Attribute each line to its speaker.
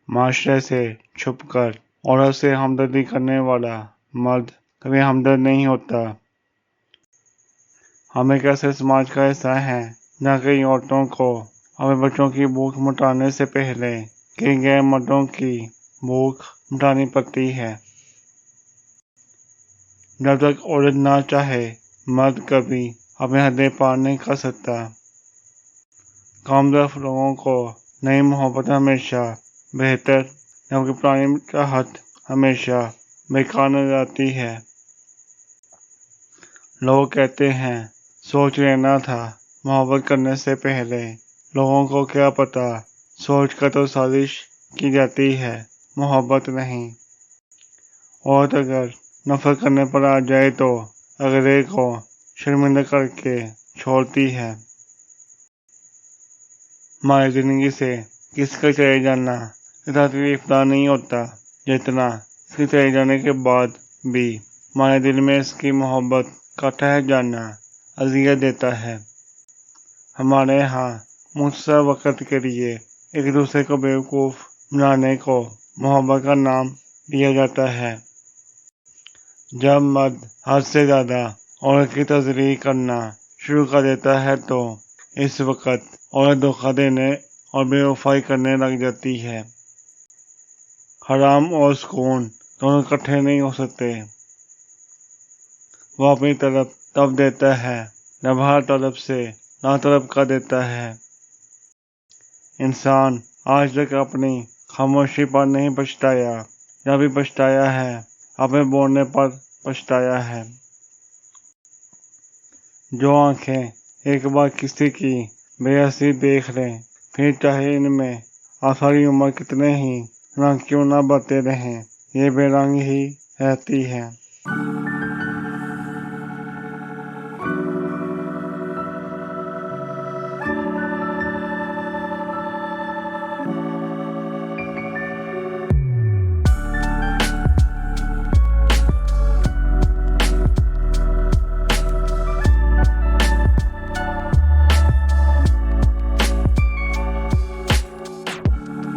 Speaker 1: معاشرے سے چھپ کر عورت سے ہمدردی کرنے والا مرد کبھی ہمدرد نہیں ہوتا۔ ہم ایک ایسے سماج کا حصہ ہیں جہاں کئی عورتوں کو اپنے بچوں کی بھوک مٹانے سے پہلے کئی غیر مردوں کی بھوک مٹانی پڑتی ہے۔ جب تک عورت نہ چاہے مرد کبھی اپنی حدیں پار نہیں کر سکتا۔ کامزور لوگوں کو نئی محبت ہمیشہ بہتر جبکہ پرانی چاہت ہمیشہ بیکار نظر آتی ہے۔ لوگ کہتے ہیں سوچ لینا تھا محبت کرنے سے پہلے، لوگوں کو کیا پتا سوچ کر تو سازش کی جاتی ہے محبت نہیں۔ عورت اگر نفرت کرنے پر آ جائے تو اگلے کو شرمندہ کر کے چھوڑتی ہے۔ ہماری زندگی سے کسی کا چلے جانا اتنا تکلیف دہ نہیں ہوتا جتنا اس کے چلے جانے کے بعد بھی ہمارے دل میں اس کی محبت کا ٹھہر جانا اذیت دیتا ہے۔ ہمارے ہاں مختصر وقت کے لیے ایک دوسرے کو بیوقوف بنانے کو محبت کا نام دیا جاتا ہے۔ جب مرد حد سے زیادہ عورت کی تذلیل کرنا شروع کر دیتا ہے تو اس وقت عورت دھوکہ دینے اور بے وفائی کرنے لگ جاتی ہے۔ حرام اور سکون دونوں اکٹھے نہیں ہو سکتے۔ وہ اپنی طرف تب دیتا ہے جب ہر طرف سے ناطرف کر دیتا ہے۔ انسان آج تک اپنی خاموشی پر نہیں پچھتایا، جب بھی پچھتایا ہے اپنے بولنے پر پچھتایا ہے۔ جو آنکھیں ایک بار کسی کی بے حسی دیکھ لیں پھر چاہے ان میں آپ ساری عمر کتنے ہی رنگ کیوں نہ بھرتے رہیں یہ بے رنگ ہی رہتی ہیں۔